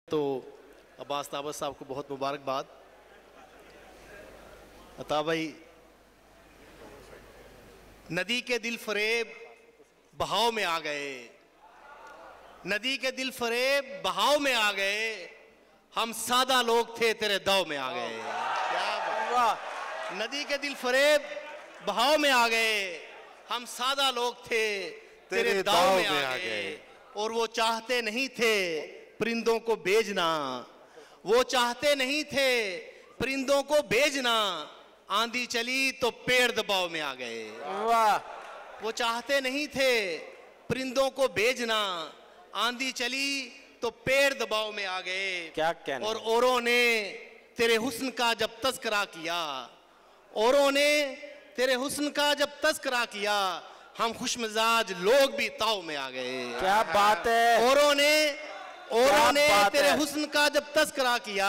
तो अब्बास ताबत साहब को बहुत मुबारकबाद। अता भाई, नदी के दिल फरेब बहाव में आ गए, नदी के दिल फरेब बहाव में आ गए, हम सादा लोग थे तेरे दाव में आ गए। क्या वाह! नदी के दिल फरेब बहाव में आ गए, हम सादा लोग थे तेरे दाव में आ गए। और वो चाहते नहीं थे परिंदों को भेजना, वो चाहते नहीं थे परिंदों को भेजना, आंधी चली तो पेड़ दबाव में आ गए। वाह! वो चाहते नहीं थे परिंदों को भेजना, आंधी चली तो पेड़ दबाव में आ गए। क्या कहना। और औरों ने तेरे हुस्न का जब तस्करा किया, औरों ने तेरे हुस्न का जब तस्करा किया, हम खुशमिजाज लोग भी ताव में आ गए। क्या बात है। औरों ने तेरे हुस्न का जब तस्करा किया,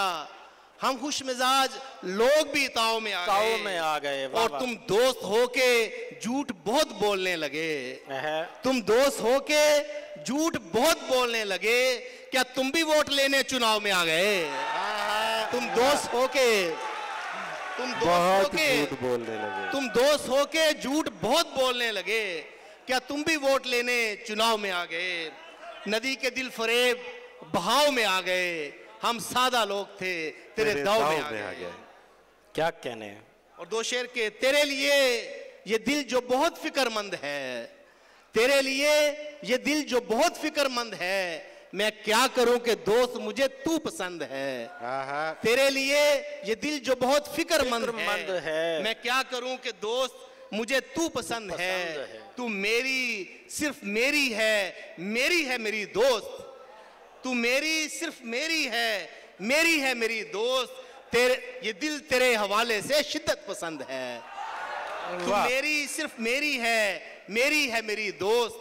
हम खुशमिजाज लोग भी ताव में आ गए। और तुम दोस्त होके झूठ बहुत बोलने लगे, तुम दोस्त होके झूठ बहुत बोलने लगे, क्या तुम भी वोट लेने चुनाव में आ गए? तुम दोस्त होके झूठ बोलने लगे, तुम दोस्त होके झूठ बहुत बोलने लगे, क्या तुम भी वोट लेने चुनाव में आ गए? नदी के दिल फरेब बहाव में आ गए, हम सादा लोग थे तेरे दाव में आ गए। क्या कहने। और दो शेर के, तेरे लिए ये दिल जो बहुत फिक्रमंद है, तेरे लिए ये दिल जो बहुत फिक्रमंद है, मैं क्या करूं कि दोस्त मुझे तू पसंद है। तेरे लिए ये दिल जो बहुत फिक्रमंद है, मैं क्या करूं कि दोस्त मुझे तू पसंद है। तू मेरी सिर्फ मेरी है, मेरी है मेरी दोस्त, तू मेरी सिर्फ मेरी है मेरी दोस्त। तेरे ये दिल तेरे हवाले से शिद्दत पसंद है। तू मेरी सिर्फ मेरी है मेरी दोस्त,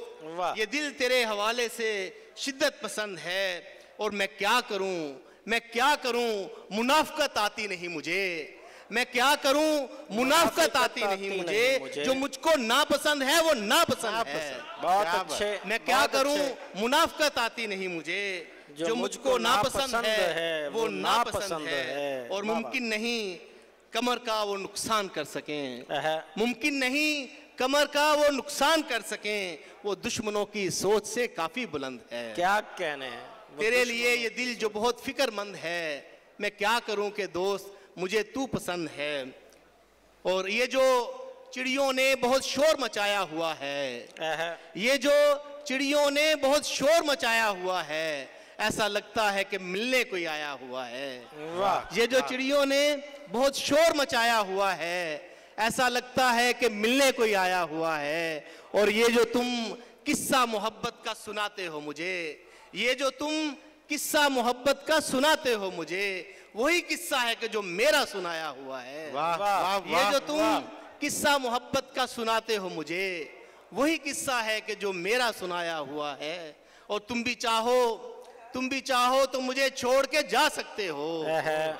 ये दिल तेरे हवाले से शिद्दत पसंद है। और मैं क्या करूं मुनाफकत आती नहीं मुझे, मैं क्या करूं मुनाफकत आती नहीं मुझे, जो मुझको नापसंद है वो नापसंद है। बहुत अच्छे। मैं क्या करूं मुनाफकत आती नहीं मुझे, जो मुझको नापसंद है वो नापसंद है। और मुमकिन नहीं कमर का वो नुकसान कर सकें, मुमकिन नहीं कमर का वो नुकसान कर सकें, वो दुश्मनों की सोच से काफी बुलंद है। क्या कहने हैं। तेरे लिए ये दिल जो बहुत फिक्रमंद है, मैं क्या करूं कि दोस्त मुझे तू पसंद है। और ये जो चिड़ियों ने बहुत शोर मचाया हुआ है, ये जो चिड़ियों ने बहुत शोर मचाया हुआ है, ऐसा लगता है कि मिलने कोई आया हुआ है। ये जो चिड़ियों ने बहुत शोर मचाया हुआ है, ऐसा लगता है कि मिलने कोई आया हुआ है। और ये जो तुम किस्सा मोहब्बत का सुनाते हो मुझे, ये जो तुम किस्सा मोहब्बत का सुनाते हो मुझे, वही किस्सा है कि जो मेरा सुनाया हुआ है। ये जो तुम किस्सा मोहब्बत का सुनाते हो मुझे, वही किस्सा है कि जो मेरा सुनाया हुआ है। और तुम भी चाहो तो मुझे छोड़ के जा सकते हो,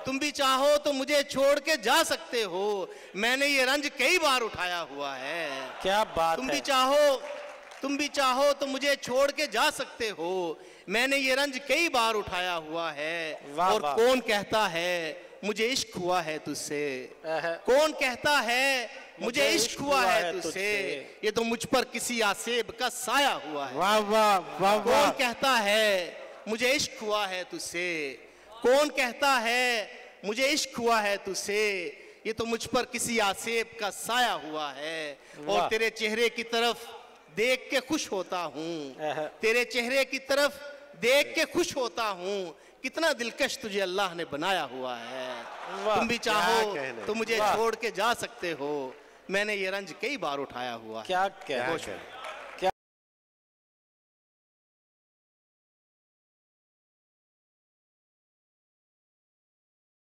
तुम भी चाहो तो मुझे छोड़ के जा सकते हो, मैंने ये रंज कई बार उठाया हुआ है। क्या बात। तुम भी चाहो तो मुझे छोड़ के जा सकते हो, मैंने ये रंज कई बार उठाया हुआ है। और कौन कहता है मुझे इश्क हुआ है तुझसे, कौन कहता है मुझे इश्क हुआ है तुझसे, ये तो मुझ पर किसी आसेब का साया हुआ है। कौन कहता है मुझे इश्क हुआ है तुझसे, कौन कहता है मुझे इश्क हुआ है तुझसे, ये तो मुझ पर किसी आसेब का साया हुआ है। और तेरे चेहरे की तरफ देख के खुश होता हूँ, तेरे चेहरे की तरफ देख के खुश होता हूँ, कितना दिलकश तुझे अल्लाह ने बनाया हुआ है। तुम भी चाहो तो मुझे छोड़ के जा सकते हो, मैंने ये रंज कई बार उठाया हुआ है। क्या